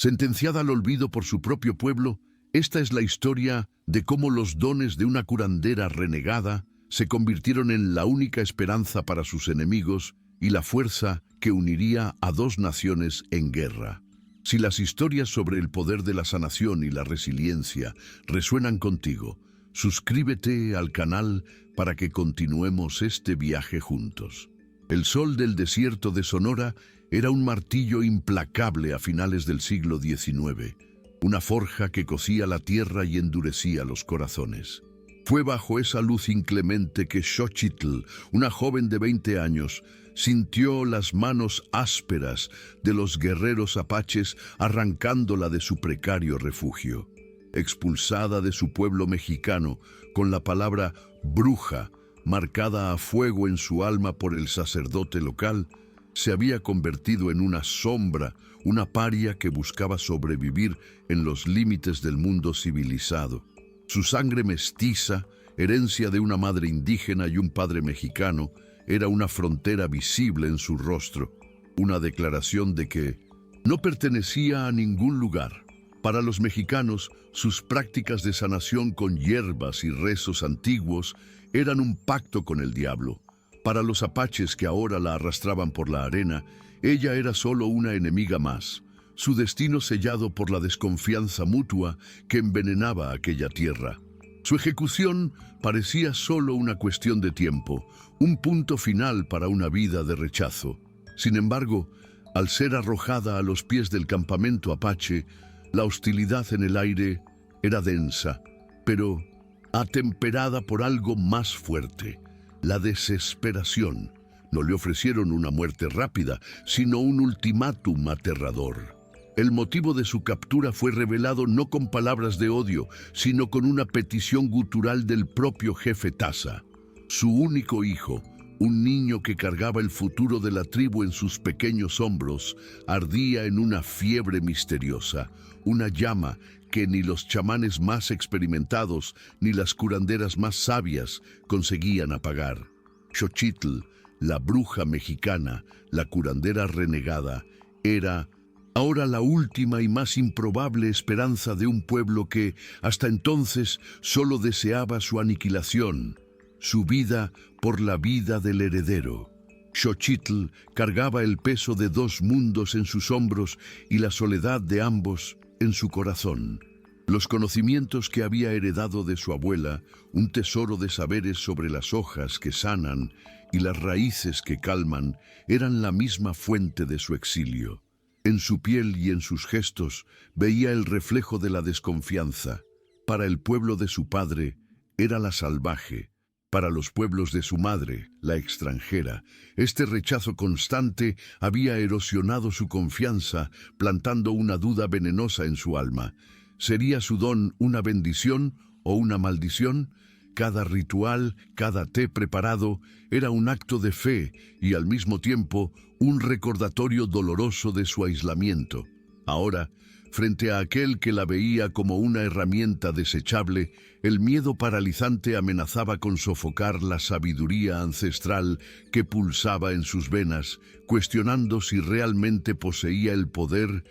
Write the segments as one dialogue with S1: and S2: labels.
S1: Sentenciada al olvido por su propio pueblo, esta es la historia de cómo los dones de una curandera renegada se convirtieron en la única esperanza para sus enemigos y la fuerza que uniría a dos naciones en guerra. Si las historias sobre el poder de la sanación y la resiliencia resuenan contigo, suscríbete al canal para que continuemos este viaje juntos. El sol del desierto de Sonora era un martillo implacable a finales del siglo XIX, una forja que cocía la tierra y endurecía los corazones. Fue bajo esa luz inclemente que Xochitl, una joven de 20 años, sintió las manos ásperas de los guerreros apaches arrancándola de su precario refugio. Expulsada de su pueblo mexicano, con la palabra bruja marcada a fuego en su alma por el sacerdote local, se había convertido en una sombra, una paria que buscaba sobrevivir en los límites del mundo civilizado. Su sangre mestiza, herencia de una madre indígena y un padre mexicano, era una frontera visible en su rostro, una declaración de que no pertenecía a ningún lugar. Para los mexicanos, sus prácticas de sanación con hierbas y rezos antiguos eran un pacto con el diablo. Para los apaches que ahora la arrastraban por la arena, ella era solo una enemiga más, su destino sellado por la desconfianza mutua que envenenaba aquella tierra. Su ejecución parecía solo una cuestión de tiempo, un punto final para una vida de rechazo. Sin embargo, al ser arrojada a los pies del campamento apache, la hostilidad en el aire era densa, pero atemperada por algo más fuerte: la desesperación. No le ofrecieron una muerte rápida, sino un ultimátum aterrador. El motivo de su captura fue revelado no con palabras de odio, sino con una petición gutural del propio jefe Taza. Su único hijo, un niño que cargaba el futuro de la tribu en sus pequeños hombros, ardía en una fiebre misteriosa, una llama que ni los chamanes más experimentados ni las curanderas más sabias conseguían apagar. Xochitl, la bruja mexicana, la curandera renegada, era ahora la última y más improbable esperanza de un pueblo que, hasta entonces, solo deseaba su aniquilación, su vida por la vida del heredero. Xochitl cargaba el peso de dos mundos en sus hombros y la soledad de ambos en su corazón. Los conocimientos que había heredado de su abuela, un tesoro de saberes sobre las hojas que sanan y las raíces que calman, eran la misma fuente de su exilio. En su piel y en sus gestos veía el reflejo de la desconfianza. Para el pueblo de su padre era la salvaje, para los pueblos de su madre, la extranjera. Este rechazo constante había erosionado su confianza, plantando una duda venenosa en su alma. ¿Sería su don una bendición o una maldición? Cada ritual, cada té preparado, era un acto de fe y al mismo tiempo un recordatorio doloroso de su aislamiento. Ahora, frente a aquel que la veía como una herramienta desechable, el miedo paralizante amenazaba con sofocar la sabiduría ancestral que pulsaba en sus venas, cuestionando si realmente poseía el poder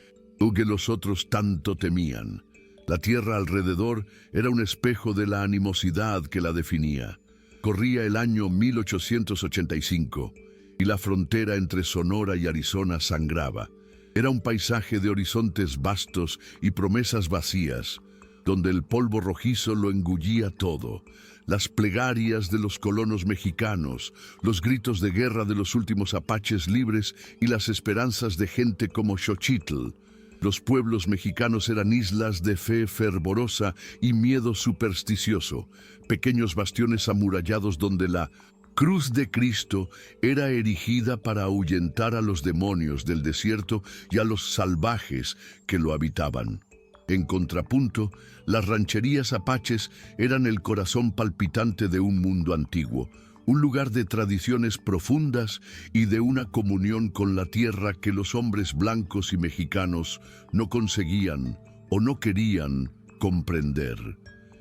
S1: que los otros tanto temían. La tierra alrededor era un espejo de la animosidad que la definía. Corría el año 1885 y la frontera entre Sonora y Arizona sangraba. Era un paisaje de horizontes vastos y promesas vacías, donde el polvo rojizo lo engullía todo. Las plegarias de los colonos mexicanos, los gritos de guerra de los últimos apaches libres y las esperanzas de gente como Xochitl. Los pueblos mexicanos eran islas de fe fervorosa y miedo supersticioso, pequeños bastiones amurallados donde la cruz de Cristo era erigida para ahuyentar a los demonios del desierto y a los salvajes que lo habitaban. En contrapunto, las rancherías apaches eran el corazón palpitante de un mundo antiguo, un lugar de tradiciones profundas y de una comunión con la tierra que los hombres blancos y mexicanos no conseguían o no querían comprender.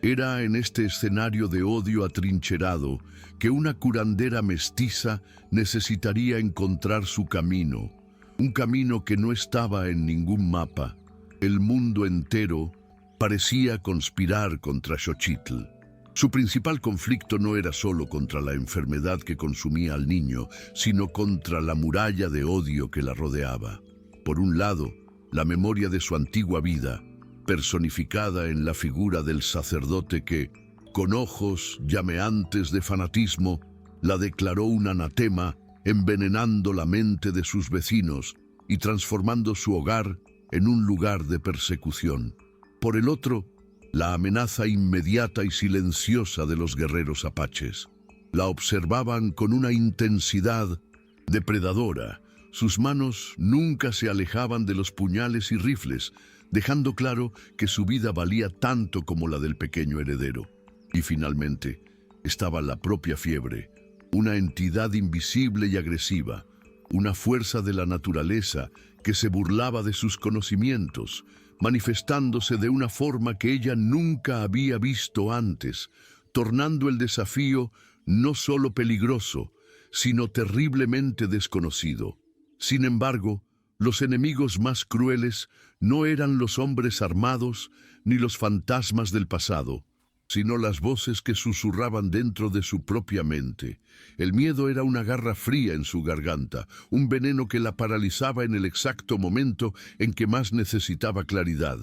S1: Era en este escenario de odio atrincherado que una curandera mestiza necesitaría encontrar su camino, un camino que no estaba en ningún mapa. El mundo entero parecía conspirar contra Xochitl. Su principal conflicto no era solo contra la enfermedad que consumía al niño, sino contra la muralla de odio que la rodeaba. Por un lado, la memoria de su antigua vida, personificada en la figura del sacerdote que, con ojos llameantes de fanatismo, la declaró un anatema, envenenando la mente de sus vecinos y transformando su hogar en un lugar de persecución. Por el otro, la amenaza inmediata y silenciosa de los guerreros apaches. La observaban con una intensidad depredadora. Sus manos nunca se alejaban de los puñales y rifles, dejando claro que su vida valía tanto como la del pequeño heredero. Y finalmente, estaba la propia fiebre, una entidad invisible y agresiva, una fuerza de la naturaleza que se burlaba de sus conocimientos, manifestándose de una forma que ella nunca había visto antes, tornando el desafío no solo peligroso, sino terriblemente desconocido. Sin embargo, los enemigos más crueles no eran los hombres armados ni los fantasmas del pasado, sino las voces que susurraban dentro de su propia mente. El miedo era una garra fría en su garganta, un veneno que la paralizaba en el exacto momento en que más necesitaba claridad.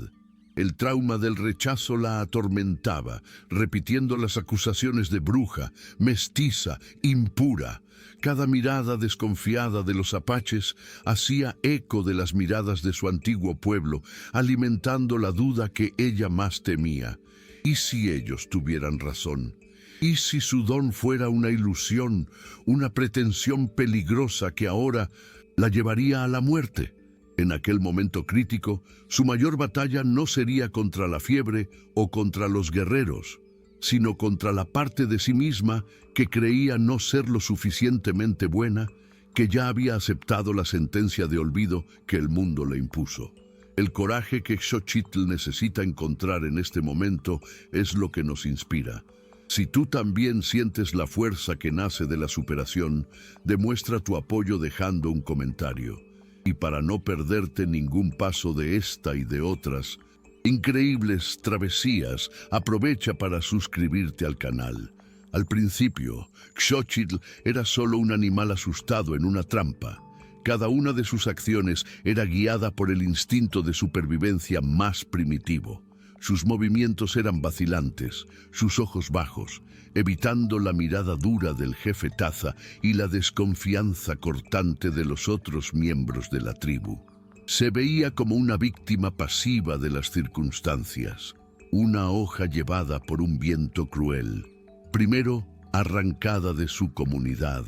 S1: El trauma del rechazo la atormentaba, repitiendo las acusaciones de bruja, mestiza, impura. Cada mirada desconfiada de los apaches hacía eco de las miradas de su antiguo pueblo, alimentando la duda que ella más temía. ¿Y si ellos tuvieran razón? ¿Y si su don fuera una ilusión, una pretensión peligrosa que ahora la llevaría a la muerte? En aquel momento crítico, su mayor batalla no sería contra la fiebre o contra los guerreros, sino contra la parte de sí misma que creía no ser lo suficientemente buena, que ya había aceptado la sentencia de olvido que el mundo le impuso. El coraje que Xochitl necesita encontrar en este momento es lo que nos inspira. Si tú también sientes la fuerza que nace de la superación, demuestra tu apoyo dejando un comentario. Y para no perderte ningún paso de esta y de otras increíbles travesías, aprovecha para suscribirte al canal. Al principio, Xochitl era solo un animal asustado en una trampa. Cada una de sus acciones era guiada por el instinto de supervivencia más primitivo. Sus movimientos eran vacilantes, sus ojos bajos, evitando la mirada dura del jefe Taza y la desconfianza cortante de los otros miembros de la tribu. Se veía como una víctima pasiva de las circunstancias, una hoja llevada por un viento cruel. Primero, arrancada de su comunidad,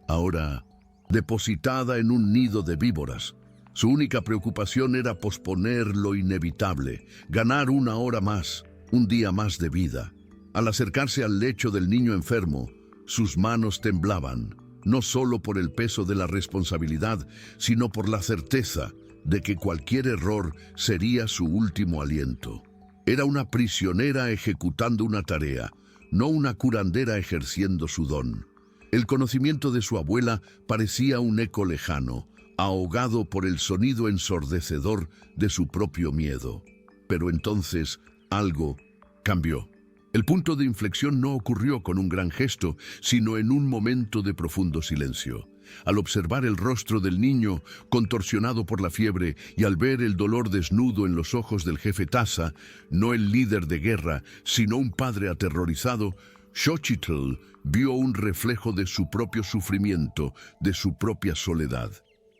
S1: ahora depositada en un nido de víboras. Su única preocupación era posponer lo inevitable, ganar una hora más, un día más de vida. Al acercarse al lecho del niño enfermo, sus manos temblaban, no solo por el peso de la responsabilidad, sino por la certeza de que cualquier error sería su último aliento. Era una prisionera ejecutando una tarea, no una curandera ejerciendo su don. El conocimiento de su abuela parecía un eco lejano, ahogado por el sonido ensordecedor de su propio miedo. Pero entonces algo cambió. El punto de inflexión no ocurrió con un gran gesto, sino en un momento de profundo silencio. Al observar el rostro del niño contorsionado por la fiebre y al ver el dolor desnudo en los ojos del jefe Taza, no el líder de guerra, sino un padre aterrorizado, Xochitl vio un reflejo de su propio sufrimiento, de su propia soledad.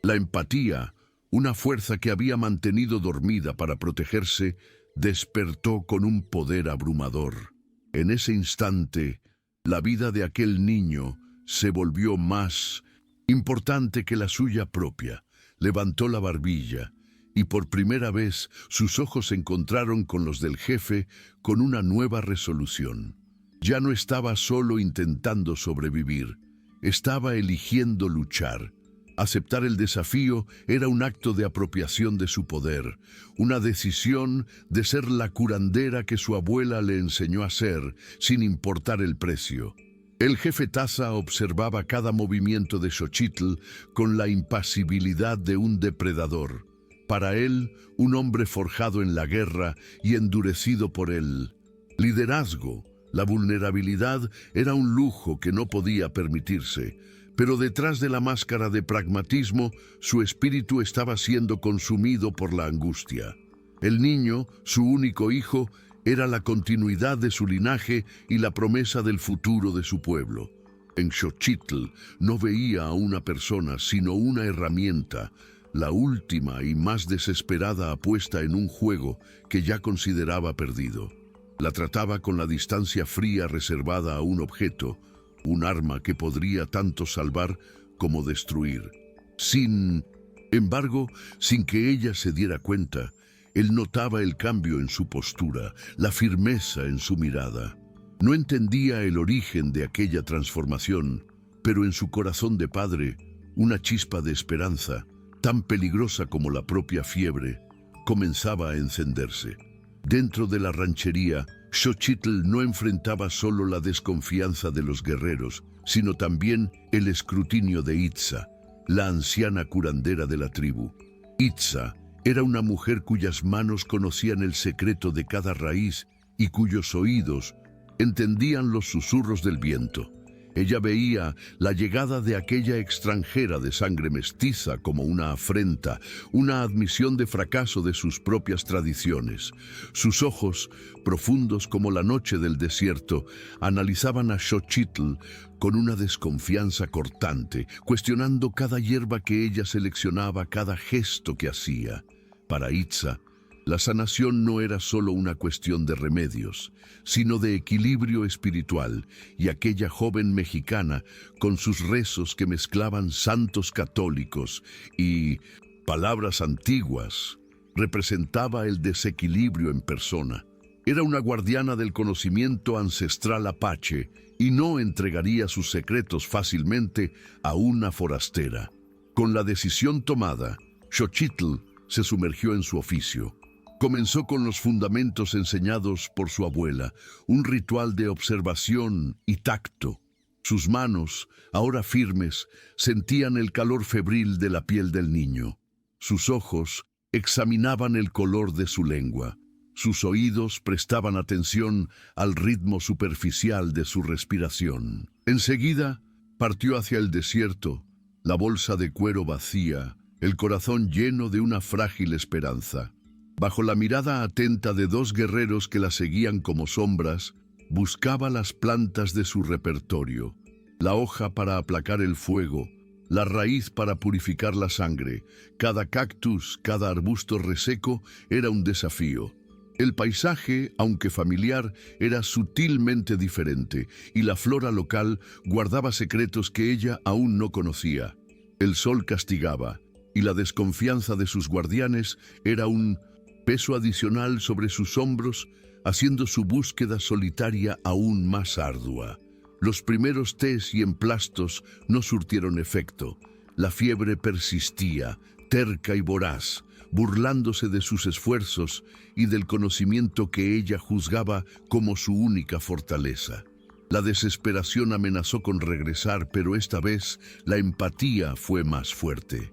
S1: La empatía, una fuerza que había mantenido dormida para protegerse, despertó con un poder abrumador. En ese instante, la vida de aquel niño se volvió más importante que la suya propia. Levantó la barbilla y por primera vez sus ojos se encontraron con los del jefe con una nueva resolución. Ya no estaba solo intentando sobrevivir, estaba eligiendo luchar. Aceptar el desafío era un acto de apropiación de su poder, una decisión de ser la curandera que su abuela le enseñó a ser, sin importar el precio. El jefe Taza observaba cada movimiento de Xochitl con la impasibilidad de un depredador. Para él, un hombre forjado en la guerra y endurecido por el liderazgo, la vulnerabilidad era un lujo que no podía permitirse, pero detrás de la máscara de pragmatismo, su espíritu estaba siendo consumido por la angustia. El niño, su único hijo, era la continuidad de su linaje y la promesa del futuro de su pueblo. En Xochitl no veía a una persona, sino una herramienta, la última y más desesperada apuesta en un juego que ya consideraba perdido. La trataba con la distancia fría reservada a un objeto, un arma que podría tanto salvar como destruir. Sin embargo, sin que ella se diera cuenta, él notaba el cambio en su postura, la firmeza en su mirada. No entendía el origen de aquella transformación, pero en su corazón de padre, una chispa de esperanza, tan peligrosa como la propia fiebre, comenzaba a encenderse. Dentro de la ranchería, Xochitl no enfrentaba solo la desconfianza de los guerreros, sino también el escrutinio de Itza, la anciana curandera de la tribu. Itza era una mujer cuyas manos conocían el secreto de cada raíz y cuyos oídos entendían los susurros del viento. Ella veía la llegada de aquella extranjera de sangre mestiza como una afrenta, una admisión de fracaso de sus propias tradiciones. Sus ojos, profundos como la noche del desierto, analizaban a Xochitl con una desconfianza cortante, cuestionando cada hierba que ella seleccionaba, cada gesto que hacía. Para Itza, la sanación no era solo una cuestión de remedios, sino de equilibrio espiritual, y aquella joven mexicana, con sus rezos que mezclaban santos católicos y palabras antiguas, representaba el desequilibrio en persona. Era una guardiana del conocimiento ancestral apache y no entregaría sus secretos fácilmente a una forastera. Con la decisión tomada, Xochitl se sumergió en su oficio. Comenzó con los fundamentos enseñados por su abuela, un ritual de observación y tacto. Sus manos, ahora firmes, sentían el calor febril de la piel del niño. Sus ojos examinaban el color de su lengua. Sus oídos prestaban atención al ritmo superficial de su respiración. Enseguida, partió hacia el desierto, la bolsa de cuero vacía, el corazón lleno de una frágil esperanza. Bajo la mirada atenta de dos guerreros que la seguían como sombras, buscaba las plantas de su repertorio, la hoja para aplacar el fuego, la raíz para purificar la sangre. Cada cactus, cada arbusto reseco era un desafío. El paisaje, aunque familiar, era sutilmente diferente, y la flora local guardaba secretos que ella aún no conocía. El sol castigaba, y la desconfianza de sus guardianes era un peso adicional sobre sus hombros, haciendo su búsqueda solitaria aún más ardua. Los primeros tés y emplastos no surtieron efecto. La fiebre persistía, terca y voraz, burlándose de sus esfuerzos y del conocimiento que ella juzgaba como su única fortaleza. La desesperación amenazó con regresar, pero esta vez la empatía fue más fuerte.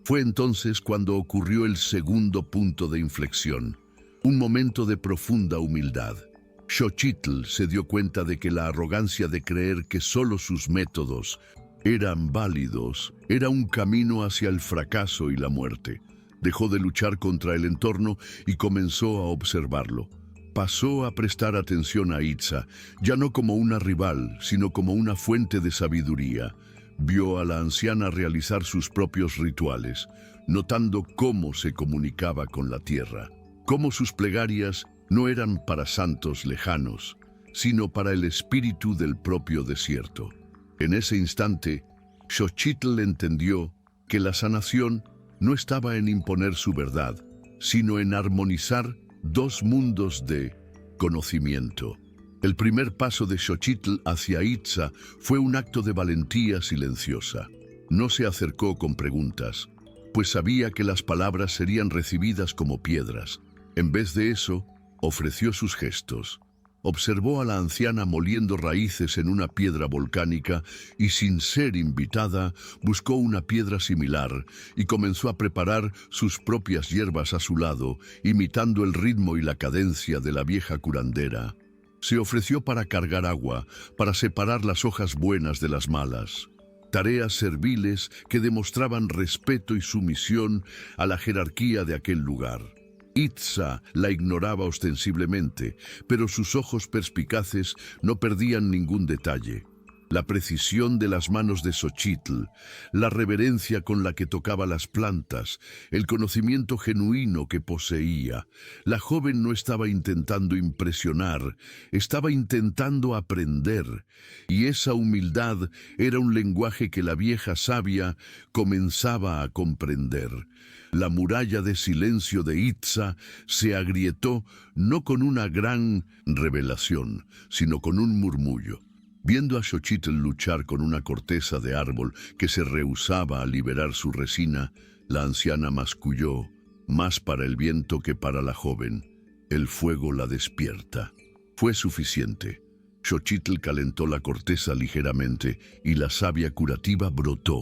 S1: Fue entonces cuando ocurrió el segundo punto de inflexión, un momento de profunda humildad. Xochitl se dio cuenta de que la arrogancia de creer que solo sus métodos eran válidos era un camino hacia el fracaso y la muerte. Dejó de luchar contra el entorno y comenzó a observarlo. Pasó a prestar atención a Itza, ya no como una rival, sino como una fuente de sabiduría. Vio a la anciana realizar sus propios rituales, notando cómo se comunicaba con la tierra, cómo sus plegarias no eran para santos lejanos, sino para el espíritu del propio desierto. En ese instante, Xochitl entendió que la sanación no estaba en imponer su verdad, sino en armonizar dos mundos de conocimiento. El primer paso de Xochitl hacia Itza fue un acto de valentía silenciosa. No se acercó con preguntas, pues sabía que las palabras serían recibidas como piedras. En vez de eso, ofreció sus gestos. Observó a la anciana moliendo raíces en una piedra volcánica y, sin ser invitada, buscó una piedra similar y comenzó a preparar sus propias hierbas a su lado, imitando el ritmo y la cadencia de la vieja curandera. Se ofreció para cargar agua, para separar las hojas buenas de las malas. Tareas serviles que demostraban respeto y sumisión a la jerarquía de aquel lugar. Itza la ignoraba ostensiblemente, pero sus ojos perspicaces no perdían ningún detalle. La precisión de las manos de Xochitl, la reverencia con la que tocaba las plantas, el conocimiento genuino que poseía. La joven no estaba intentando impresionar, estaba intentando aprender, y esa humildad era un lenguaje que la vieja sabia comenzaba a comprender. La muralla de silencio de Itza se agrietó no con una gran revelación, sino con un murmullo. Viendo a Xochitl luchar con una corteza de árbol que se rehusaba a liberar su resina, la anciana masculló, más para el viento que para la joven: el fuego la despierta. Fue suficiente. Xochitl calentó la corteza ligeramente y la savia curativa brotó.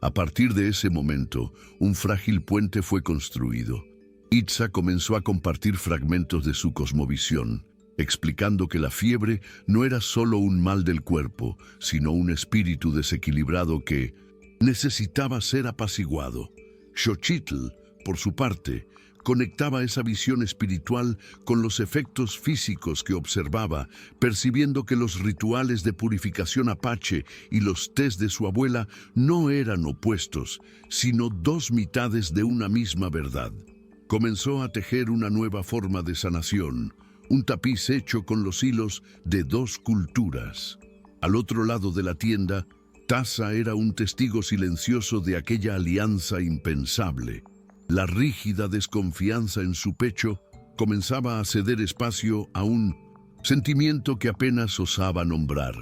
S1: A partir de ese momento, un frágil puente fue construido. Itza comenzó a compartir fragmentos de su cosmovisión, explicando que la fiebre no era solo un mal del cuerpo, sino un espíritu desequilibrado que necesitaba ser apaciguado. Xochitl, por su parte, conectaba esa visión espiritual con los efectos físicos que observaba, percibiendo que los rituales de purificación apache y los tés de su abuela no eran opuestos, sino dos mitades de una misma verdad. Comenzó a tejer una nueva forma de sanación, un tapiz hecho con los hilos de dos culturas. Al otro lado de la tienda, Taza era un testigo silencioso de aquella alianza impensable. La rígida desconfianza en su pecho comenzaba a ceder espacio a un sentimiento que apenas osaba nombrar: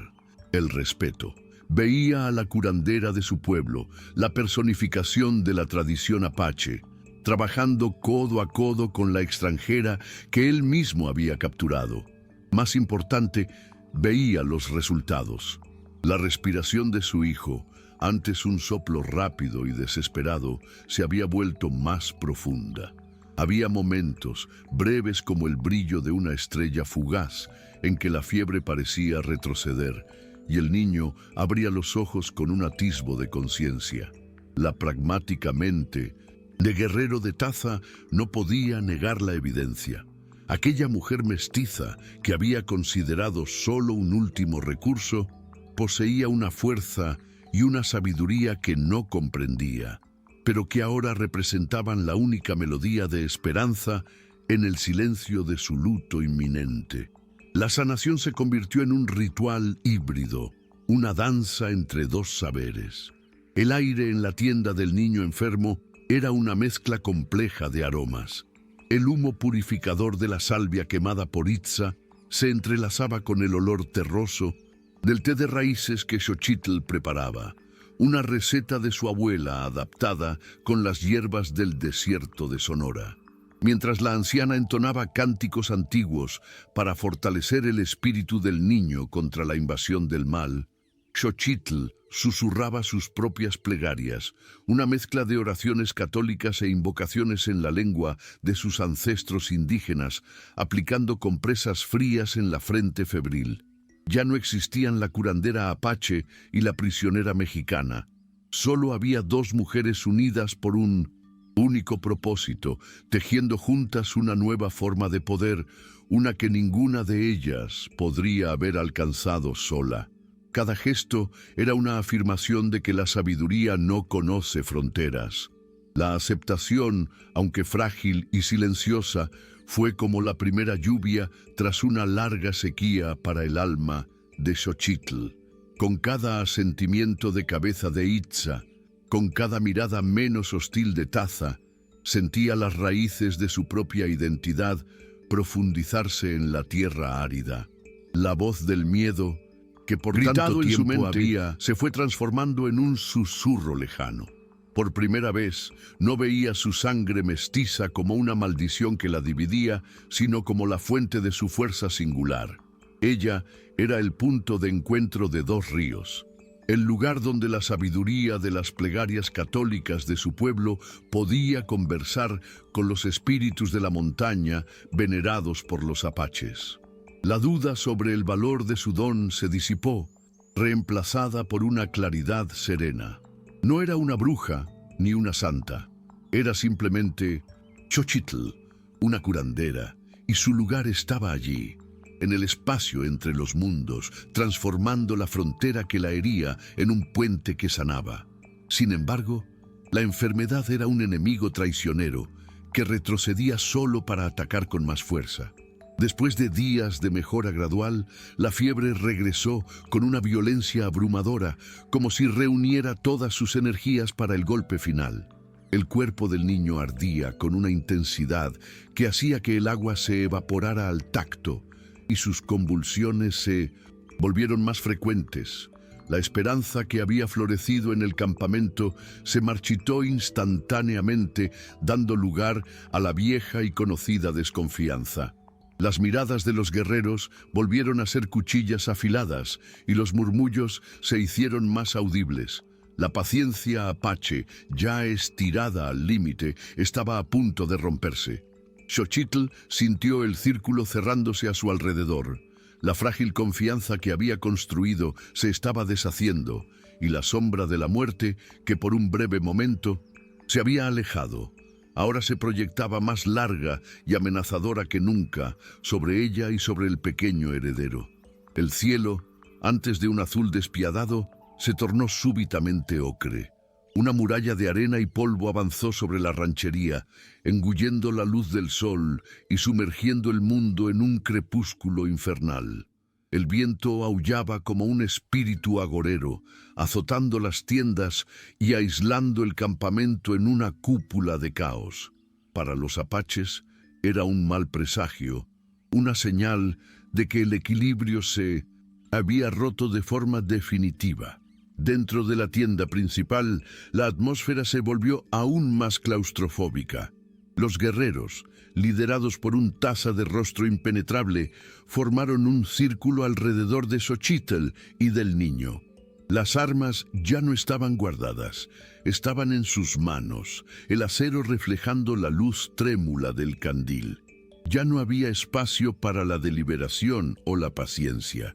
S1: el respeto. Veía a la curandera de su pueblo, la personificación de la tradición apache, trabajando codo a codo con la extranjera que él mismo había capturado. Más importante, veía los resultados. La respiración de su hijo, antes un soplo rápido y desesperado, se había vuelto más profunda. Había momentos, breves como el brillo de una estrella fugaz, en que la fiebre parecía retroceder, y el niño abría los ojos con un atisbo de conciencia. La pragmática mente de guerrero de Taza no podía negar la evidencia. Aquella mujer mestiza, que había considerado solo un último recurso, poseía una fuerza y una sabiduría que no comprendía, pero que ahora representaban la única melodía de esperanza en el silencio de su luto inminente. La sanación se convirtió en un ritual híbrido, una danza entre dos saberes. El aire en la tienda del niño enfermo era una mezcla compleja de aromas. El humo purificador de la salvia quemada por Itza se entrelazaba con el olor terroso del té de raíces que Xochitl preparaba, una receta de su abuela adaptada con las hierbas del desierto de Sonora. Mientras la anciana entonaba cánticos antiguos para fortalecer el espíritu del niño contra la invasión del mal, Xochitl susurraba sus propias plegarias, una mezcla de oraciones católicas e invocaciones en la lengua de sus ancestros indígenas, aplicando compresas frías en la frente febril. Ya no existían la curandera apache y la prisionera mexicana. Solo había dos mujeres unidas por un único propósito, tejiendo juntas una nueva forma de poder, una que ninguna de ellas podría haber alcanzado sola. Cada gesto era una afirmación de que la sabiduría no conoce fronteras. La aceptación, aunque frágil y silenciosa, fue como la primera lluvia tras una larga sequía para el alma de Xochitl. Con cada asentimiento de cabeza de Itza, con cada mirada menos hostil de Taza, sentía las raíces de su propia identidad profundizarse en la tierra árida. La voz del miedo, que por tanto tiempo se fue transformando en un susurro lejano. Por primera vez, no veía su sangre mestiza como una maldición que la dividía, sino como la fuente de su fuerza singular. Ella era el punto de encuentro de dos ríos, el lugar donde la sabiduría de las plegarias católicas de su pueblo podía conversar con los espíritus de la montaña venerados por los apaches. La duda sobre el valor de su don se disipó, reemplazada por una claridad serena. No era una bruja ni una santa, era simplemente Xochitl, una curandera, y su lugar estaba allí, en el espacio entre los mundos, transformando la frontera que la hería en un puente que sanaba. Sin embargo, la enfermedad era un enemigo traicionero que retrocedía solo para atacar con más fuerza. Después de días de mejora gradual, la fiebre regresó con una violencia abrumadora, como si reuniera todas sus energías para el golpe final. El cuerpo del niño ardía con una intensidad que hacía que el agua se evaporara al tacto, y sus convulsiones se volvieron más frecuentes. La esperanza que había florecido en el campamento se marchitó instantáneamente, dando lugar a la vieja y conocida desconfianza. Las miradas de los guerreros volvieron a ser cuchillas afiladas y los murmullos se hicieron más audibles. La paciencia apache, ya estirada al límite, estaba a punto de romperse. Xochitl sintió el círculo cerrándose a su alrededor. La frágil confianza que había construido se estaba deshaciendo, y la sombra de la muerte, que por un breve momento se había alejado, ahora se proyectaba más larga y amenazadora que nunca sobre ella y sobre el pequeño heredero. El cielo, antes de un azul despiadado, se tornó súbitamente ocre. Una muralla de arena y polvo avanzó sobre la ranchería, engullendo la luz del sol y sumergiendo el mundo en un crepúsculo infernal. El viento aullaba como un espíritu agorero, azotando las tiendas y aislando el campamento en una cúpula de caos. Para los apaches era un mal presagio, una señal de que el equilibrio se había roto de forma definitiva. Dentro de la tienda principal, la atmósfera se volvió aún más claustrofóbica. Los guerreros, liderados por un taza de rostro impenetrable, formaron un círculo alrededor de Xochitl y del niño. Las armas ya no estaban guardadas, estaban en sus manos, el acero reflejando la luz trémula del candil. Ya no había espacio para la deliberación o la paciencia.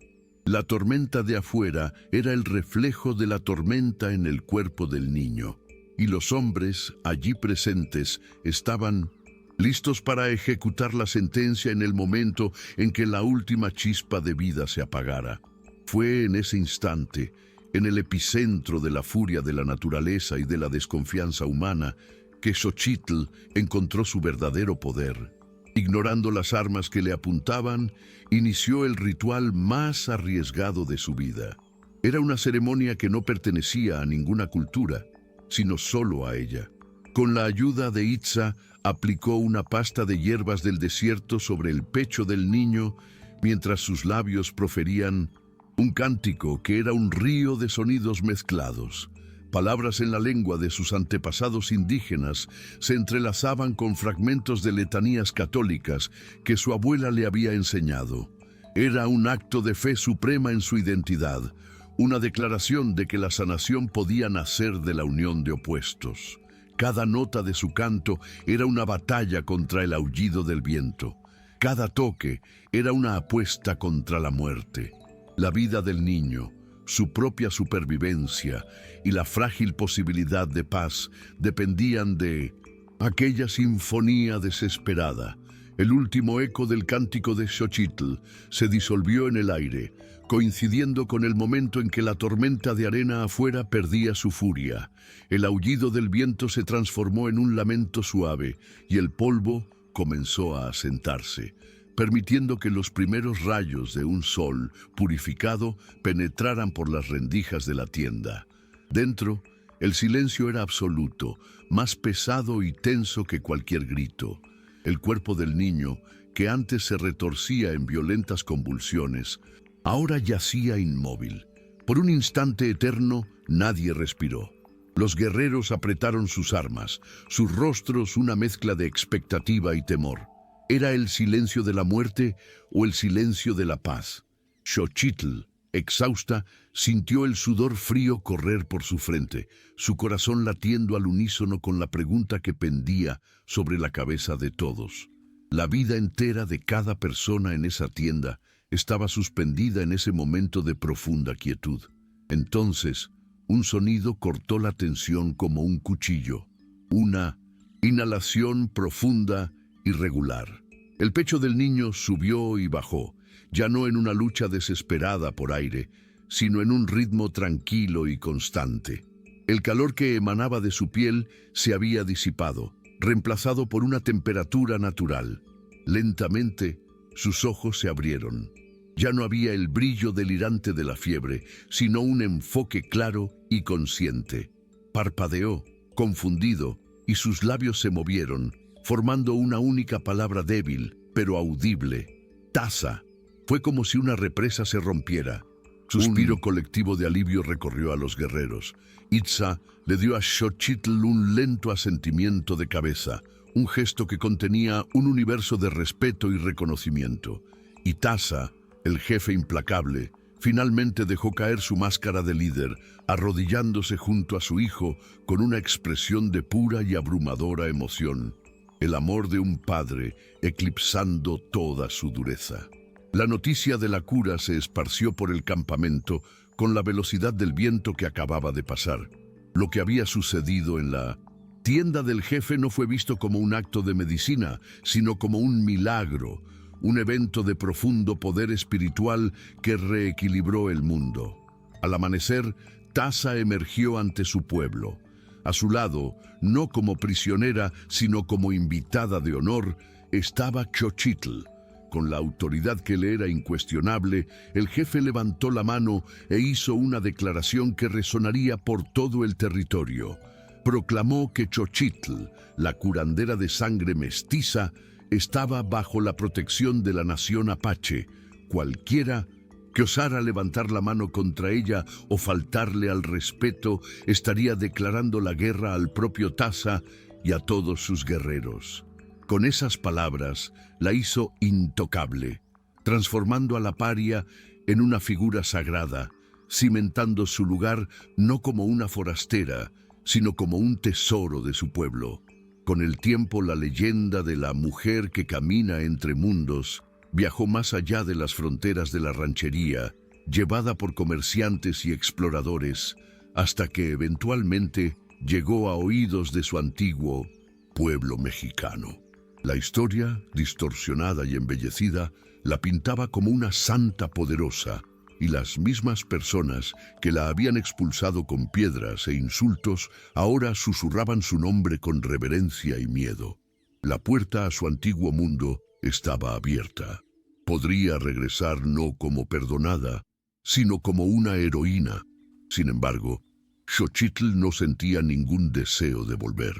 S1: La tormenta de afuera era el reflejo de la tormenta en el cuerpo del niño, y los hombres allí presentes estaban listos para ejecutar la sentencia en el momento en que la última chispa de vida se apagara. Fue en ese instante, en el epicentro de la furia de la naturaleza y de la desconfianza humana, que Xochitl encontró su verdadero poder. Ignorando las armas que le apuntaban, inició el ritual más arriesgado de su vida. Era una ceremonia que no pertenecía a ninguna cultura, sino solo a ella. Con la ayuda de Itza, aplicó una pasta de hierbas del desierto sobre el pecho del niño, mientras sus labios proferían un cántico que era un río de sonidos mezclados. Palabras en la lengua de sus antepasados indígenas se entrelazaban con fragmentos de letanías católicas que su abuela le había enseñado. Era un acto de fe suprema en su identidad, una declaración de que la sanación podía nacer de la unión de opuestos. Cada nota de su canto era una batalla contra el aullido del viento. Cada toque era una apuesta contra la muerte. La vida del niño, su propia supervivencia y la frágil posibilidad de paz dependían de aquella sinfonía desesperada. El último eco del cántico de Xochitl se disolvió en el aire, coincidiendo con el momento en que la tormenta de arena afuera perdía su furia. El aullido del viento se transformó en un lamento suave y el polvo comenzó a asentarse, permitiendo que los primeros rayos de un sol purificado penetraran por las rendijas de la tienda. Dentro, el silencio era absoluto, más pesado y tenso que cualquier grito. El cuerpo del niño, que antes se retorcía en violentas convulsiones, ahora yacía inmóvil. Por un instante eterno, nadie respiró. Los guerreros apretaron sus armas, sus rostros una mezcla de expectativa y temor. ¿Era el silencio de la muerte o el silencio de la paz? Xochitl, exhausta, sintió el sudor frío correr por su frente, su corazón latiendo al unísono con la pregunta que pendía sobre la cabeza de todos. La vida entera de cada persona en esa tienda estaba suspendida en ese momento de profunda quietud. Entonces, un sonido cortó la tensión como un cuchillo. Una inhalación profunda y regular. El pecho del niño subió y bajó, ya no en una lucha desesperada por aire, sino en un ritmo tranquilo y constante. El calor que emanaba de su piel se había disipado, reemplazado por una temperatura natural. Lentamente, sus ojos se abrieron. Ya no había el brillo delirante de la fiebre, sino un enfoque claro y consciente. Parpadeó, confundido, y sus labios se movieron, formando una única palabra débil, pero audible: taza. Fue como si una represa se rompiera. Suspiro colectivo de alivio recorrió a los guerreros. Itza le dio a Xochitl un lento asentimiento de cabeza, un gesto que contenía un universo de respeto y reconocimiento. Y Taza, el jefe implacable, finalmente dejó caer su máscara de líder, arrodillándose junto a su hijo con una expresión de pura y abrumadora emoción. El amor de un padre eclipsando toda su dureza. La noticia de la cura se esparció por el campamento con la velocidad del viento que acababa de pasar. Lo que había sucedido en la tienda del jefe no fue visto como un acto de medicina, sino como un milagro, un evento de profundo poder espiritual que reequilibró el mundo. Al amanecer, Taza emergió ante su pueblo. A su lado, no como prisionera, sino como invitada de honor, estaba Xochitl. Con la autoridad que le era incuestionable, el jefe levantó la mano e hizo una declaración que resonaría por todo el territorio. Proclamó que Xochitl, la curandera de sangre mestiza, estaba bajo la protección de la nación apache. Cualquiera que osara levantar la mano contra ella o faltarle al respeto estaría declarando la guerra al propio Taza y a todos sus guerreros. Con esas palabras la hizo intocable, transformando a la paria en una figura sagrada, cimentando su lugar no como una forastera, sino como un tesoro de su pueblo. Con el tiempo, la leyenda de la mujer que camina entre mundos viajó más allá de las fronteras de la ranchería, llevada por comerciantes y exploradores, hasta que eventualmente llegó a oídos de su antiguo pueblo mexicano. La historia, distorsionada y embellecida, la pintaba como una santa poderosa, y las mismas personas que la habían expulsado con piedras e insultos ahora susurraban su nombre con reverencia y miedo. La puerta a su antiguo mundo estaba abierta. Podría regresar no como perdonada, sino como una heroína. Sin embargo, Xochitl no sentía ningún deseo de volver.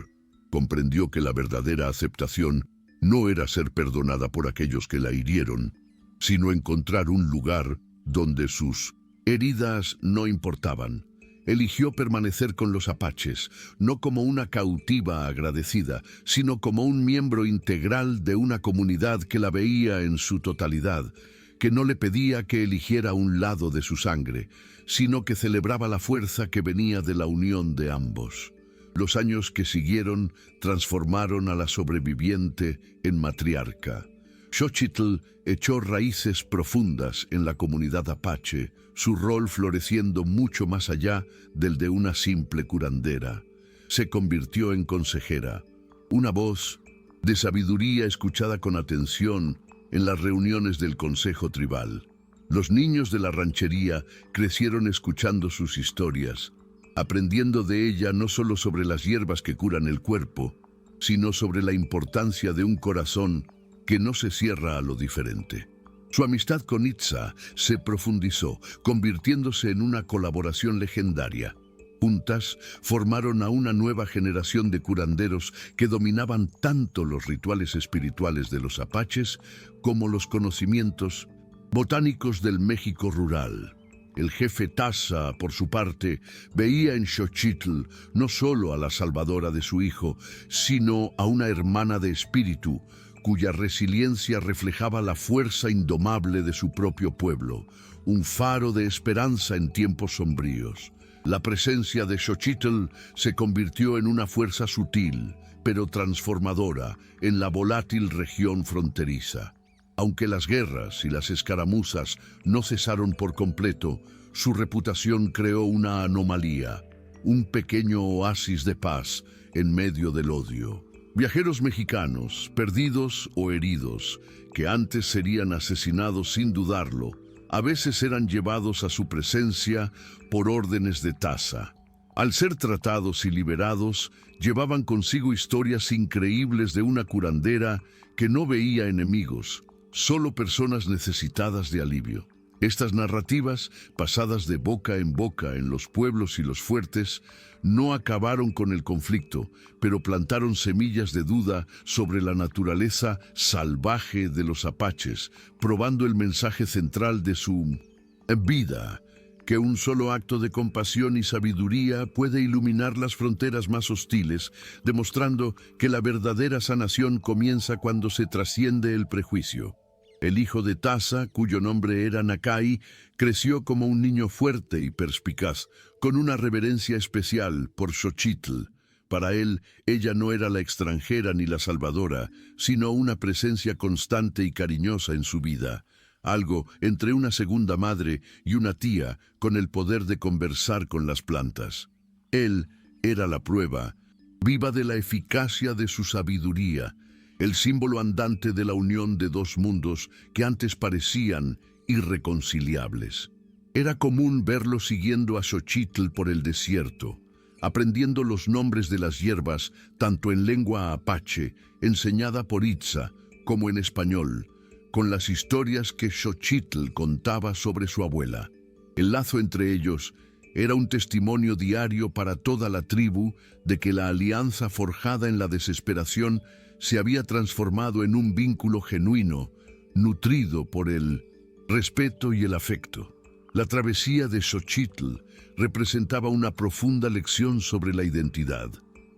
S1: Comprendió que la verdadera aceptación no era ser perdonada por aquellos que la hirieron, sino encontrar un lugar donde sus heridas no importaban. Eligió permanecer con los apaches, no como una cautiva agradecida, sino como un miembro integral de una comunidad que la veía en su totalidad, que no le pedía que eligiera un lado de su sangre, sino que celebraba la fuerza que venía de la unión de ambos. Los años que siguieron transformaron a la sobreviviente en matriarca. Xochitl echó raíces profundas en la comunidad apache, su rol floreciendo mucho más allá del de una simple curandera. Se convirtió en consejera, una voz de sabiduría escuchada con atención en las reuniones del consejo tribal. Los niños de la ranchería crecieron escuchando sus historias, aprendiendo de ella no solo sobre las hierbas que curan el cuerpo, sino sobre la importancia de un corazón que no se cierra a lo diferente. Su amistad con Itza se profundizó, convirtiéndose en una colaboración legendaria. Juntas formaron a una nueva generación de curanderos que dominaban tanto los rituales espirituales de los apaches como los conocimientos botánicos del México rural. El jefe Taza, por su parte, veía en Xochitl no solo a la salvadora de su hijo, sino a una hermana de espíritu, cuya resiliencia reflejaba la fuerza indomable de su propio pueblo, un faro de esperanza en tiempos sombríos. La presencia de Xochitl se convirtió en una fuerza sutil, pero transformadora, en la volátil región fronteriza. Aunque las guerras y las escaramuzas no cesaron por completo, su reputación creó una anomalía, un pequeño oasis de paz en medio del odio. Viajeros mexicanos, perdidos o heridos, que antes serían asesinados sin dudarlo, a veces eran llevados a su presencia por órdenes de Taza. Al ser tratados y liberados, llevaban consigo historias increíbles de una curandera que no veía enemigos, solo personas necesitadas de alivio. Estas narrativas, pasadas de boca en los pueblos y los fuertes, no acabaron con el conflicto, pero plantaron semillas de duda sobre la naturaleza salvaje de los apaches, probando el mensaje central de su vida, que un solo acto de compasión y sabiduría puede iluminar las fronteras más hostiles, demostrando que la verdadera sanación comienza cuando se trasciende el prejuicio. El hijo de Taza, cuyo nombre era Nakai, creció como un niño fuerte y perspicaz, con una reverencia especial por Xochitl. Para él, ella no era la extranjera ni la salvadora, sino una presencia constante y cariñosa en su vida, algo entre una segunda madre y una tía con el poder de conversar con las plantas. Él era la prueba viva de la eficacia de su sabiduría, el símbolo andante de la unión de dos mundos que antes parecían irreconciliables. Era común verlo siguiendo a Xochitl por el desierto, aprendiendo los nombres de las hierbas tanto en lengua apache, enseñada por Itza, como en español, con las historias que Xochitl contaba sobre su abuela. El lazo entre ellos era un testimonio diario para toda la tribu de que la alianza forjada en la desesperación se había transformado en un vínculo genuino, nutrido por el respeto y el afecto. La travesía de Xochitl representaba una profunda lección sobre la identidad.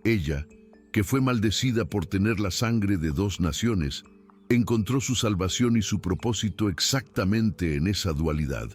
S1: Ella, que fue maldecida por tener la sangre de dos naciones, encontró su salvación y su propósito exactamente en esa dualidad.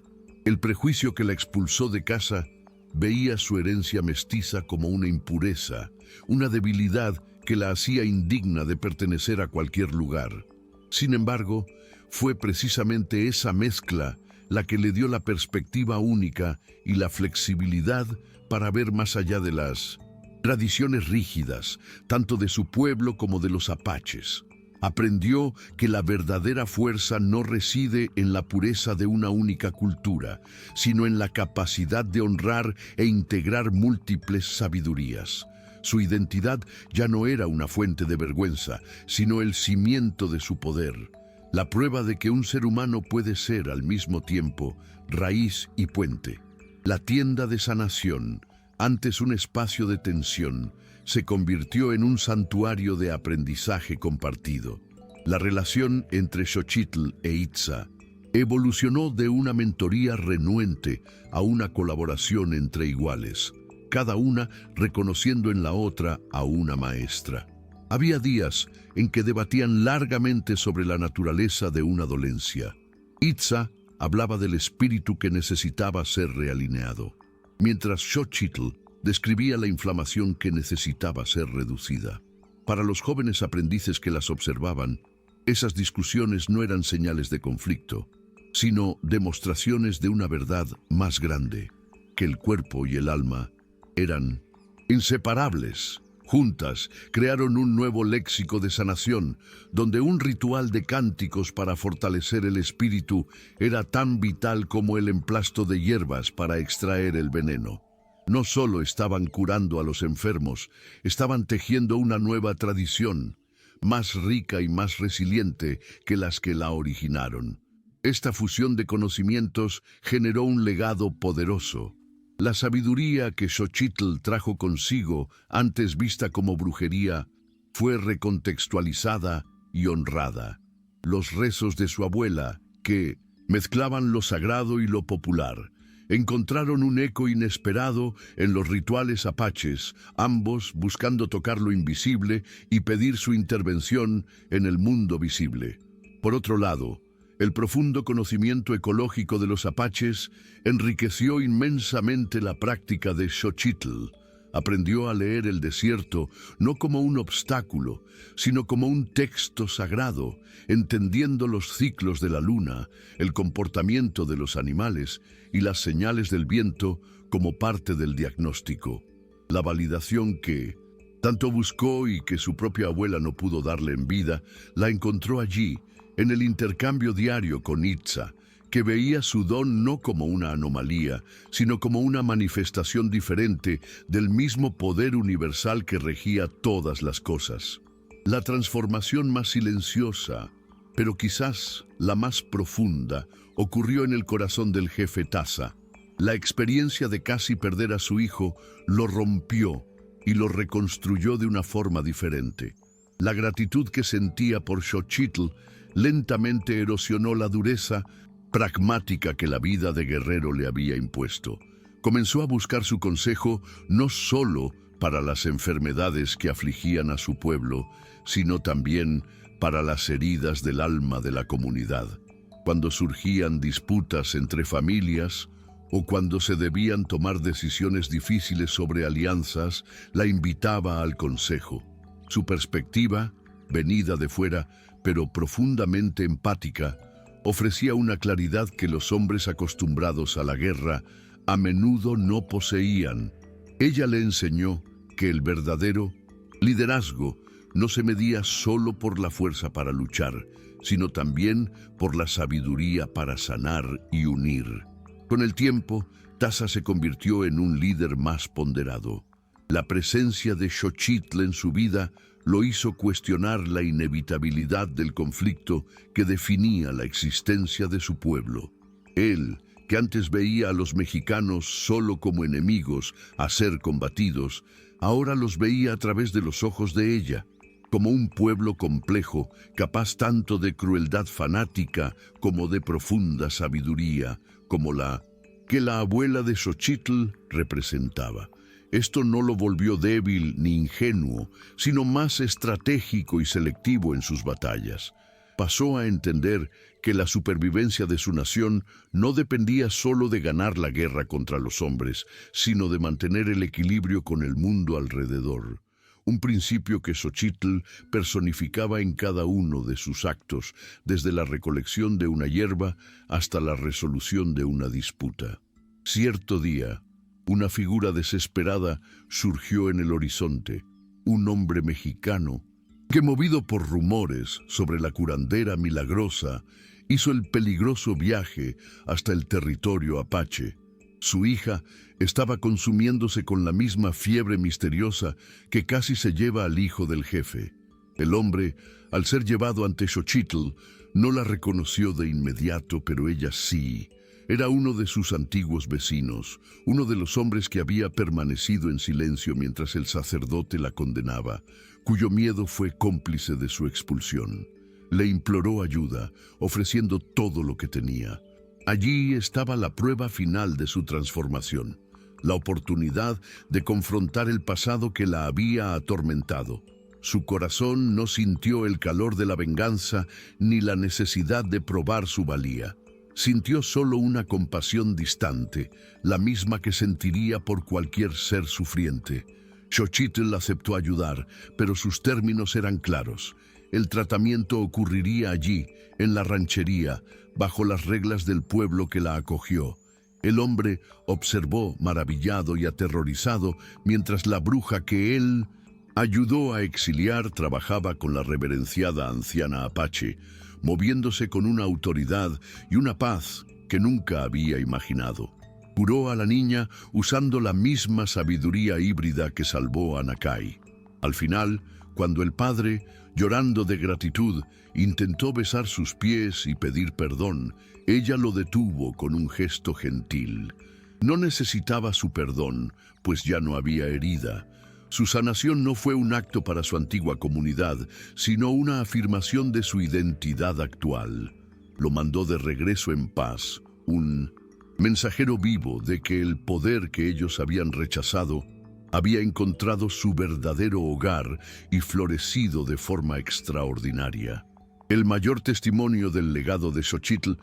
S1: El prejuicio que la expulsó de casa veía su herencia mestiza como una impureza, una debilidad que la hacía indigna de pertenecer a cualquier lugar. Sin embargo, fue precisamente esa mezcla la que le dio la perspectiva única y la flexibilidad para ver más allá de las tradiciones rígidas, tanto de su pueblo como de los apaches. Aprendió que la verdadera fuerza no reside en la pureza de una única cultura, sino en la capacidad de honrar e integrar múltiples sabidurías. Su identidad ya no era una fuente de vergüenza, sino el cimiento de su poder, la prueba de que un ser humano puede ser al mismo tiempo raíz y puente. La tienda de sanación, antes un espacio de tensión, se convirtió en un santuario de aprendizaje compartido. La relación entre Xochitl e Itza evolucionó de una mentoría renuente a una colaboración entre iguales, cada una reconociendo en la otra a una maestra. Había días en que debatían largamente sobre la naturaleza de una dolencia. Itza hablaba del espíritu que necesitaba ser realineado, mientras Xochitl describía la inflamación que necesitaba ser reducida. Para los jóvenes aprendices que las observaban, esas discusiones no eran señales de conflicto, sino demostraciones de una verdad más grande, que el cuerpo y el alma eran inseparables. Juntas crearon un nuevo léxico de sanación, donde un ritual de cánticos para fortalecer el espíritu era tan vital como el emplasto de hierbas para extraer el veneno. No solo estaban curando a los enfermos, estaban tejiendo una nueva tradición, más rica y más resiliente que las que la originaron. Esta fusión de conocimientos generó un legado poderoso. La sabiduría que Xochitl trajo consigo, antes vista como brujería, fue recontextualizada y honrada. Los rezos de su abuela, que mezclaban lo sagrado y lo popular, encontraron un eco inesperado en los rituales apaches, ambos buscando tocar lo invisible y pedir su intervención en el mundo visible. Por otro lado, el profundo conocimiento ecológico de los apaches enriqueció inmensamente la práctica de Xochitl. Aprendió a leer el desierto no como un obstáculo, sino como un texto sagrado, entendiendo los ciclos de la luna, el comportamiento de los animales y las señales del viento como parte del diagnóstico. La validación que tanto buscó y que su propia abuela no pudo darle en vida, la encontró allí, en el intercambio diario con Itza, que veía su don no como una anomalía, sino como una manifestación diferente del mismo poder universal que regía todas las cosas. La transformación más silenciosa, pero quizás la más profunda, ocurrió en el corazón del jefe Taza. La experiencia de casi perder a su hijo lo rompió y lo reconstruyó de una forma diferente. La gratitud que sentía por Xochitl lentamente erosionó la dureza pragmática que la vida de guerrero le había impuesto. Comenzó a buscar su consejo no solo para las enfermedades que afligían a su pueblo, sino también para las heridas del alma de la comunidad. Cuando surgían disputas entre familias o cuando se debían tomar decisiones difíciles sobre alianzas, la invitaba al consejo. Su perspectiva, venida de fuera, pero profundamente empática, ofrecía una claridad que los hombres acostumbrados a la guerra a menudo no poseían. Ella le enseñó que el verdadero liderazgo no se medía solo por la fuerza para luchar, sino también por la sabiduría para sanar y unir. Con el tiempo, Taza se convirtió en un líder más ponderado. La presencia de Xochitl en su vida lo hizo cuestionar la inevitabilidad del conflicto que definía la existencia de su pueblo. Él, que antes veía a los mexicanos solo como enemigos a ser combatidos, ahora los veía a través de los ojos de ella, como un pueblo complejo, capaz tanto de crueldad fanática como de profunda sabiduría, como la que la abuela de Xochitl representaba. Esto no lo volvió débil ni ingenuo, sino más estratégico y selectivo en sus batallas. Pasó a entender que la supervivencia de su nación no dependía solo de ganar la guerra contra los hombres, sino de mantener el equilibrio con el mundo alrededor. Un principio que Xochitl personificaba en cada uno de sus actos, desde la recolección de una hierba hasta la resolución de una disputa. Cierto día, una figura desesperada surgió en el horizonte, un hombre mexicano que, movido por rumores sobre la curandera milagrosa, hizo el peligroso viaje hasta el territorio apache. Su hija estaba consumiéndose con la misma fiebre misteriosa que casi se lleva al hijo del jefe. El hombre, al ser llevado ante Xochitl, no la reconoció de inmediato, pero ella sí. Era uno de sus antiguos vecinos, uno de los hombres que había permanecido en silencio mientras el sacerdote la condenaba, cuyo miedo fue cómplice de su expulsión. Le imploró ayuda, ofreciendo todo lo que tenía. Allí estaba la prueba final de su transformación, la oportunidad de confrontar el pasado que la había atormentado. Su corazón no sintió el calor de la venganza ni la necesidad de probar su valía. Sintió solo una compasión distante, la misma que sentiría por cualquier ser sufriente. Xochitl aceptó ayudar, pero sus términos eran claros. El tratamiento ocurriría allí, en la ranchería, bajo las reglas del pueblo que la acogió. El hombre observó, maravillado y aterrorizado, mientras la bruja que él ayudó a exiliar trabajaba con la reverenciada anciana apache, moviéndose con una autoridad y una paz que nunca había imaginado. Curó a la niña usando la misma sabiduría híbrida que salvó a Nakai. Al final, cuando el padre, llorando de gratitud, intentó besar sus pies y pedir perdón, ella lo detuvo con un gesto gentil. No necesitaba su perdón, pues ya no había herida. Su sanación no fue un acto para su antigua comunidad, sino una afirmación de su identidad actual. Lo mandó de regreso en paz, un mensajero vivo de que el poder que ellos habían rechazado había encontrado su verdadero hogar y florecido de forma extraordinaria. El mayor testimonio del legado de Xochitl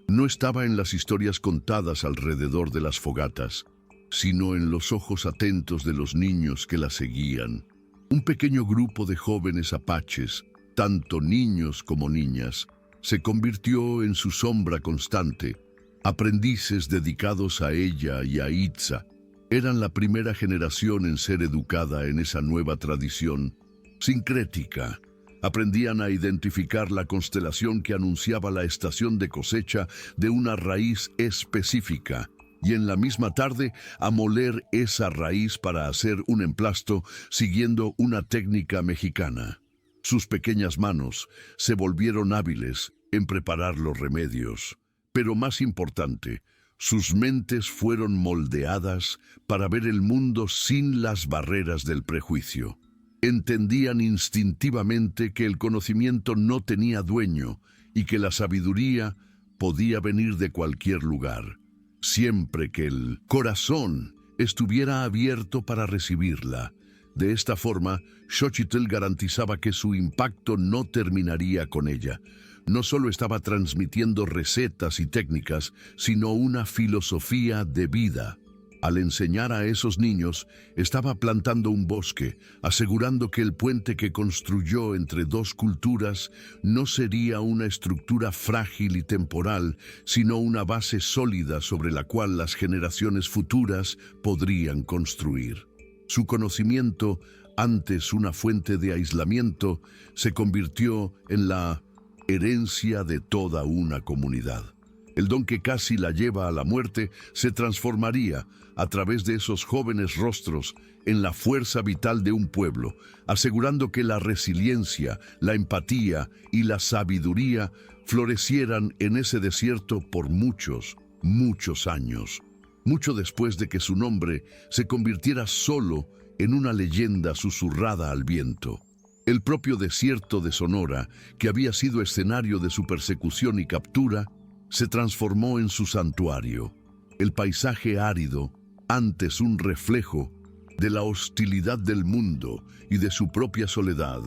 S1: no estaba en las historias contadas alrededor de las fogatas, sino en los ojos atentos de los niños que la seguían. Un pequeño grupo de jóvenes apaches, tanto niños como niñas, se convirtió en su sombra constante, aprendices dedicados a ella y a Itza. Eran la primera generación en ser educada en esa nueva tradición sincrética. Aprendían a identificar la constelación que anunciaba la estación de cosecha de una raíz específica y en la misma tarde a moler esa raíz para hacer un emplasto siguiendo una técnica mexicana. Sus pequeñas manos se volvieron hábiles en preparar los remedios, pero más importante, sus mentes fueron moldeadas para ver el mundo sin las barreras del prejuicio. Entendían instintivamente que el conocimiento no tenía dueño y que la sabiduría podía venir de cualquier lugar, siempre que el corazón estuviera abierto para recibirla. De esta forma, Xochitl garantizaba que su impacto no terminaría con ella. No solo estaba transmitiendo recetas y técnicas, sino una filosofía de vida. Al enseñar a esos niños, estaba plantando un bosque, asegurando que el puente que construyó entre dos culturas no sería una estructura frágil y temporal, sino una base sólida sobre la cual las generaciones futuras podrían construir. Su conocimiento, antes una fuente de aislamiento, se convirtió en la herencia de toda una comunidad. El don que casi la lleva a la muerte se transformaría, a través de esos jóvenes rostros, en la fuerza vital de un pueblo, asegurando que la resiliencia, la empatía y la sabiduría florecieran en ese desierto por muchos, muchos años. Mucho después de que su nombre se convirtiera solo en una leyenda susurrada al viento. El propio desierto de Sonora, que había sido escenario de su persecución y captura, se transformó en su santuario. El paisaje árido, antes un reflejo de la hostilidad del mundo y de su propia soledad,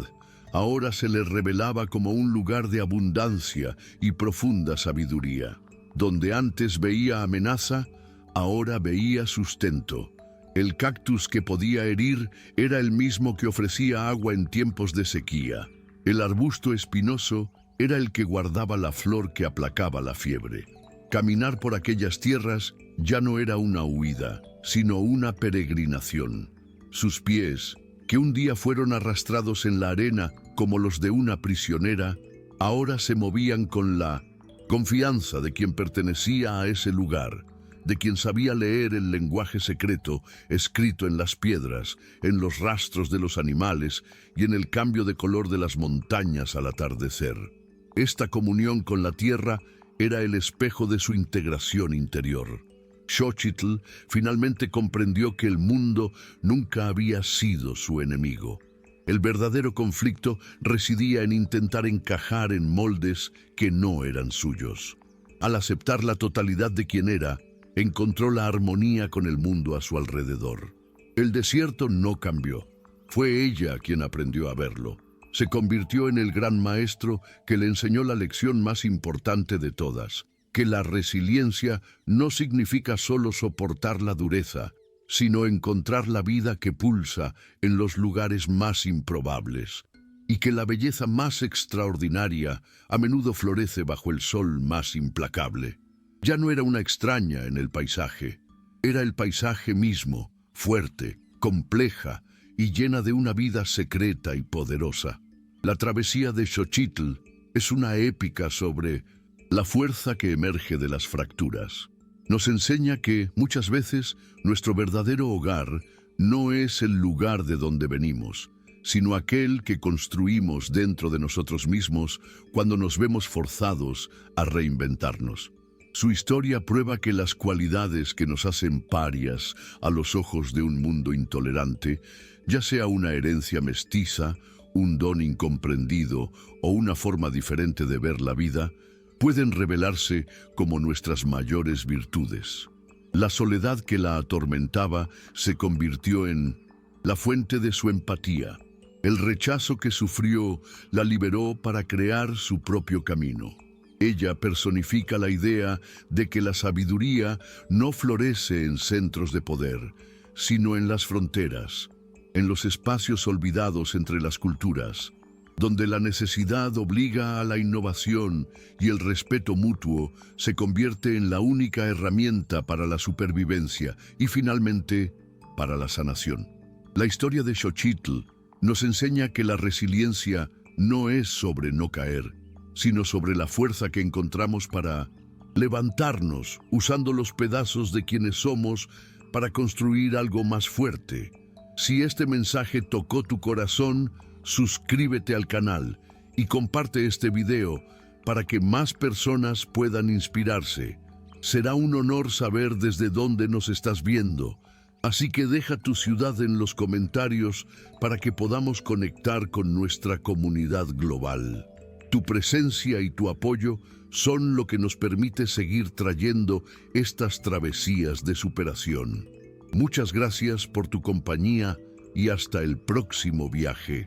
S1: ahora se le revelaba como un lugar de abundancia y profunda sabiduría. Donde antes veía amenaza, ahora veía sustento. El cactus que podía herir era el mismo que ofrecía agua en tiempos de sequía. El arbusto espinoso era el que guardaba la flor que aplacaba la fiebre. Caminar por aquellas tierras ya no era una huida, sino una peregrinación. Sus pies, que un día fueron arrastrados en la arena como los de una prisionera, ahora se movían con la confianza de quien pertenecía a ese lugar, de quien sabía leer el lenguaje secreto escrito en las piedras, en los rastros de los animales y en el cambio de color de las montañas al atardecer. Esta comunión con la tierra era el espejo de su integración interior. Xochitl finalmente comprendió que el mundo nunca había sido su enemigo. El verdadero conflicto residía en intentar encajar en moldes que no eran suyos. Al aceptar la totalidad de quien era, encontró la armonía con el mundo a su alrededor. El desierto no cambió. Fue ella quien aprendió a verlo. Se convirtió en el gran maestro que le enseñó la lección más importante de todas, que la resiliencia no significa solo soportar la dureza, sino encontrar la vida que pulsa en los lugares más improbables, y que la belleza más extraordinaria a menudo florece bajo el sol más implacable. Ya no era una extraña en el paisaje, era el paisaje mismo, fuerte, compleja y llena de una vida secreta y poderosa. La travesía de Xochitl es una épica sobre la fuerza que emerge de las fracturas. Nos enseña que, muchas veces, nuestro verdadero hogar no es el lugar de donde venimos, sino aquel que construimos dentro de nosotros mismos cuando nos vemos forzados a reinventarnos. Su historia prueba que las cualidades que nos hacen parias a los ojos de un mundo intolerante, ya sea una herencia mestiza, un don incomprendido o una forma diferente de ver la vida, pueden revelarse como nuestras mayores virtudes. La soledad que la atormentaba se convirtió en la fuente de su empatía. El rechazo que sufrió la liberó para crear su propio camino. Ella personifica la idea de que la sabiduría no florece en centros de poder, sino en las fronteras, en los espacios olvidados entre las culturas, donde la necesidad obliga a la innovación y el respeto mutuo se convierte en la única herramienta para la supervivencia y finalmente para la sanación. La historia de Xochitl nos enseña que la resiliencia no es sobre no caer, sino sobre la fuerza que encontramos para levantarnos usando los pedazos de quienes somos para construir algo más fuerte. Si este mensaje tocó tu corazón, suscríbete al canal y comparte este video para que más personas puedan inspirarse. Será un honor saber desde dónde nos estás viendo, así que deja tu ciudad en los comentarios para que podamos conectar con nuestra comunidad global. Tu presencia y tu apoyo son lo que nos permite seguir trayendo estas travesías de superación. Muchas gracias por tu compañía y hasta el próximo viaje.